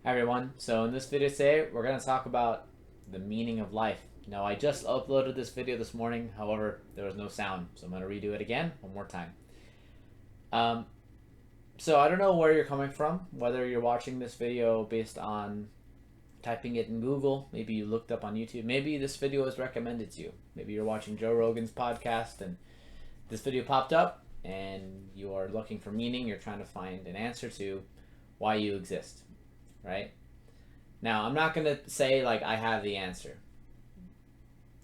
Hi everyone, so in this video today we're going to talk about the meaning of life. Now I just uploaded this video this morning, however there was no sound, so I'm going to redo it again one more time. Um, so I don't know where you're coming from, whether you're watching this video based on typing it in Google, maybe you looked up on YouTube, maybe this video was recommended to you. Maybe you're watching Joe Rogan's podcast and this video popped up and you are looking for meaning, you're trying to find an answer to why you exist, right? Now, I'm not going to say, like, I have the answer.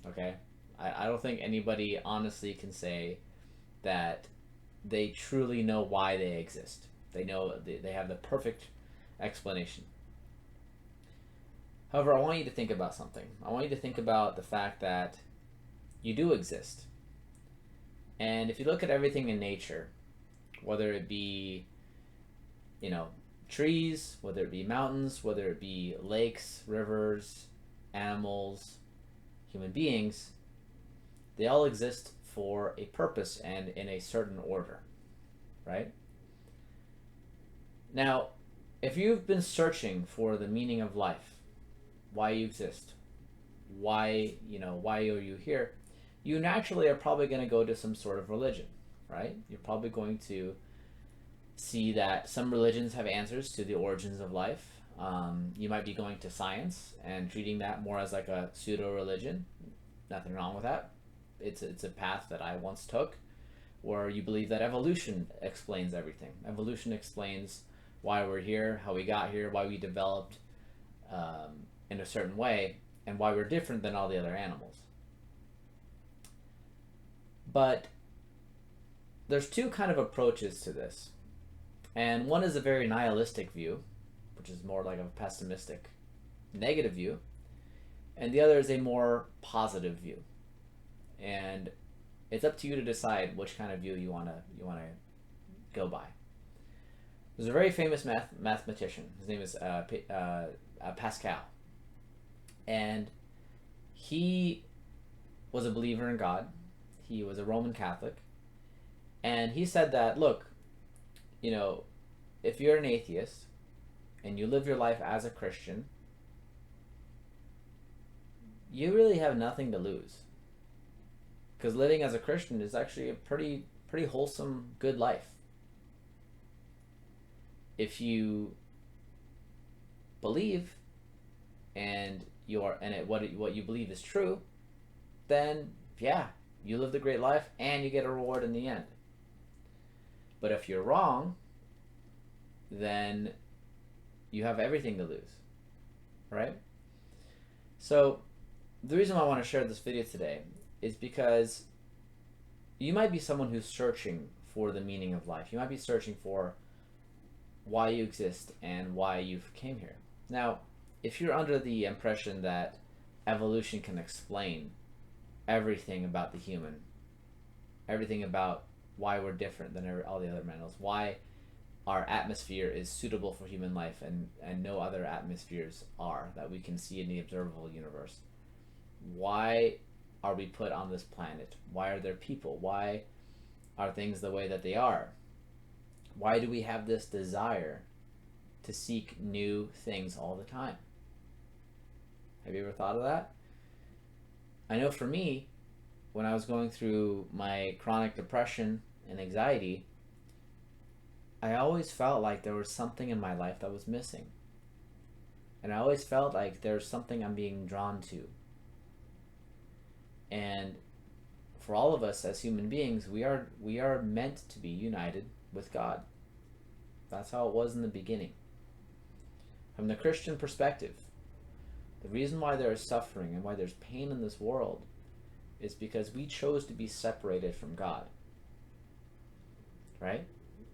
Okay? I don't think anybody honestly can say that they truly know why they exist. They know they have the perfect explanation. However, I want you to think about something. I want you to think about the fact that you do exist. And if you look at everything in nature, whether it be, trees, whether it be mountains, whether it be lakes, rivers, animals, human beings, they all exist for a purpose and in a certain order, right? Now, if you've been searching for the meaning of life, why you exist, why are you here, you naturally are probably going to go to some sort of religion, right? You're probably going to see that some religions have answers to the origins of life. You might be going to science and treating that more as like a pseudo religion. Nothing wrong with that. It's a path that I once took, where you believe that evolution explains everything. Evolution explains why we're here, how we got here, why we developed in a certain way, and why we're different than all the other animals. But there's two kind of approaches to this. And one is a very nihilistic view, which is more like a pessimistic, negative view. And the other is a more positive view. And it's up to you to decide which kind of view you wanna go by. There's a very famous mathematician. His name is Pascal, and he was a believer in God. He was a Roman Catholic, and he said that, look, if you're an atheist and you live your life as a Christian, you really have nothing to lose. Because living as a Christian is actually a pretty wholesome, good life. If you believe and what you believe is true, then yeah, you lived a great life and you get a reward in the end. But if you're wrong, then you have everything to lose, right? So the reason why I want to share this video today is because you might be someone who's searching for the meaning of life. You might be searching for why you exist and why you came here. Now, if you're under the impression that evolution can explain everything about the human, everything about why we're different than all the other mammals, why our atmosphere is suitable for human life and no other atmospheres are that we can see in the observable universe, why are we put on this planet? Why are there people? Why are things the way that they are? Why do we have this desire to seek new things all the time? Have you ever thought of that? I know for me, when I was going through my chronic depression and anxiety, I always felt like there was something in my life that was missing. And I always felt like there's something I'm being drawn to. And for all of us as human beings, we are meant to be united with God. That's how it was in the beginning. From the Christian perspective, the reason why there is suffering and why there's pain in this world is because we chose to be separated from God. Right?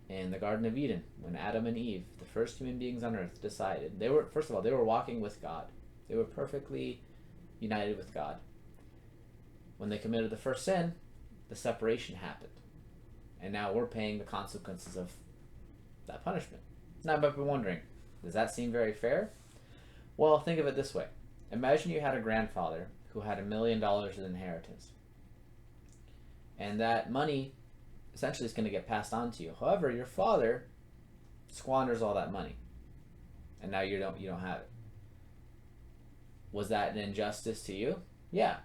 In the Garden of Eden, when Adam and Eve, the first human beings on earth, decided, they were walking with God. They were perfectly united with God. When they committed the first sin, the separation happened. And now we're paying the consequences of that punishment. Now, I've been wondering, does that seem very fair? Well, think of it this way. Imagine you had a grandfather who had $1 million in inheritance. And that money essentially is going to get passed on to you. However, your father squanders all that money. and now you don't have it. Was that an injustice to you? Yeah,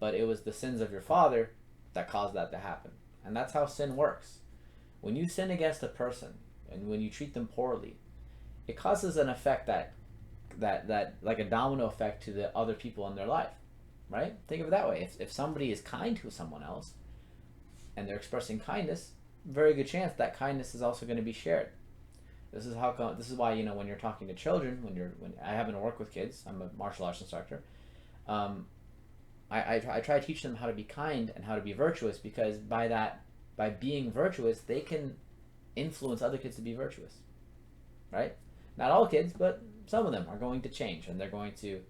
but it was the sins of your father that caused that to happen. And that's how sin works. When you sin against a person and when you treat them poorly, it causes an effect that like a domino effect to the other people in their life, right? Think of it that way. If somebody is kind to someone else and they're expressing kindness, very good chance that kindness is also going to be shared. This is why, when you're talking to children, when I happen to work with kids, I'm a martial arts instructor. I try to teach them how to be kind and how to be virtuous, because by being virtuous, they can influence other kids to be virtuous, right? Not all kids, but some of them are going to change, and they're going to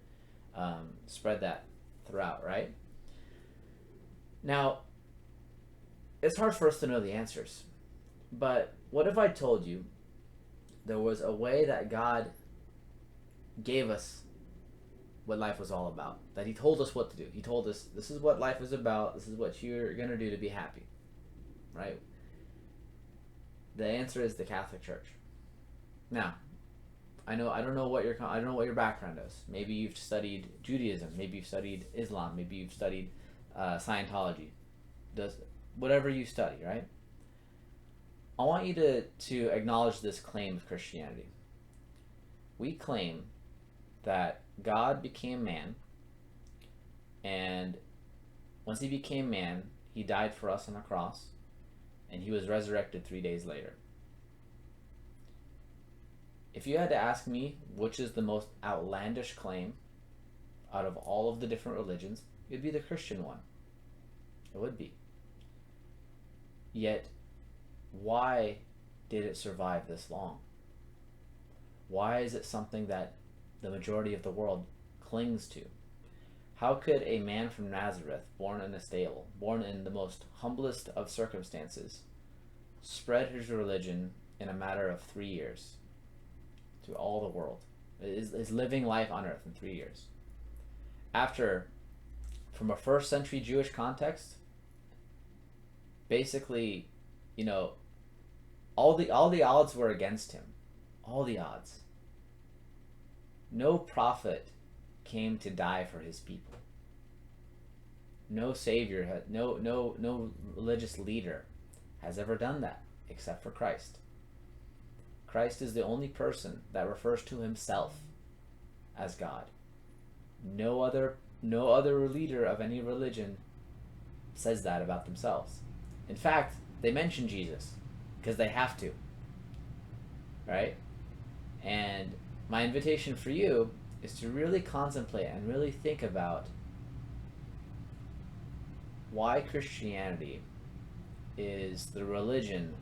spread that throughout, right? Now, it's hard for us to know the answers, but what if I told you there was a way that God gave us what life was all about, that he told us what to do. He told us, this is what life is about, this is what you're going to do to be happy, right? The answer is the Catholic Church. Now, I don't know what your background is. Maybe you've studied Judaism, maybe you've studied Islam, maybe you've studied Scientology. Whatever you study, right? I want you to acknowledge this claim of Christianity. We claim that God became man, and once he became man, he died for us on the cross, and he was resurrected 3 days later. If you had to ask me which is the most outlandish claim out of all of the different religions, it would be the Christian one. It would be. Yet, why did it survive this long? Why is it something that the majority of the world clings to? How could a man from Nazareth, born in a stable, born in the most humblest of circumstances, spread his religion in a matter of 3 years to all the world? Is living life on earth in 3 years. After, from a first century Jewish context, basically, all the odds were against him. All the odds. No prophet came to die for his people. No savior, no religious leader has ever done that except for Christ. Christ is the only person that refers to himself as God. No other leader of any religion says that about themselves. In fact, they mention Jesus because they have to, right? And my invitation for you is to really contemplate and really think about why Christianity is the religion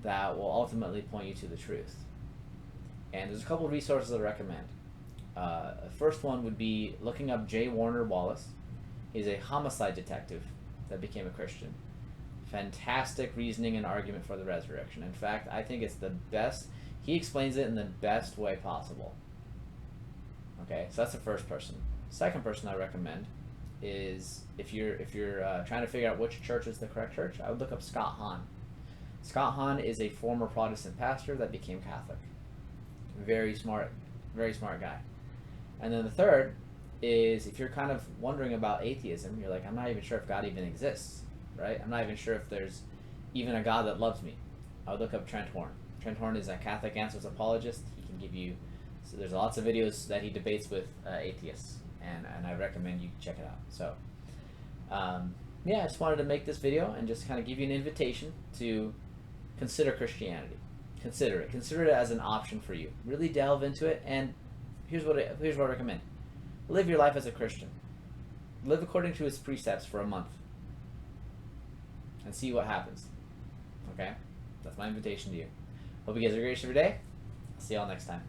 that will ultimately point you to the truth. And there's a couple of resources I recommend. The first one would be looking up J. Warner Wallace. He's a homicide detective that became a Christian. Fantastic reasoning and argument for the resurrection. In fact, I think it's the best. He explains it in the best way possible. Okay, so that's the first person. Second person I recommend is if you're trying to figure out which church is the correct church, I would look up Scott Hahn. Scott Hahn is a former Protestant pastor that became Catholic. Very smart guy. And then the third is if you're kind of wondering about atheism, you're like, I'm not even sure if God even exists, right? I'm not even sure if there's even a God that loves me. I would look up Trent Horn. Trent Horn is a Catholic answers apologist. He can give you, so there's lots of videos that he debates with atheists, and I recommend you check it out. So, yeah, I just wanted to make this video and just kind of give you an invitation to consider Christianity. Consider it. Consider it as an option for you. Really delve into it, and here's what I recommend. Live your life as a Christian. Live according to his precepts for a month. And see what happens. Okay? That's my invitation to you. Hope you guys have a great rest of your day. I'll see y'all next time.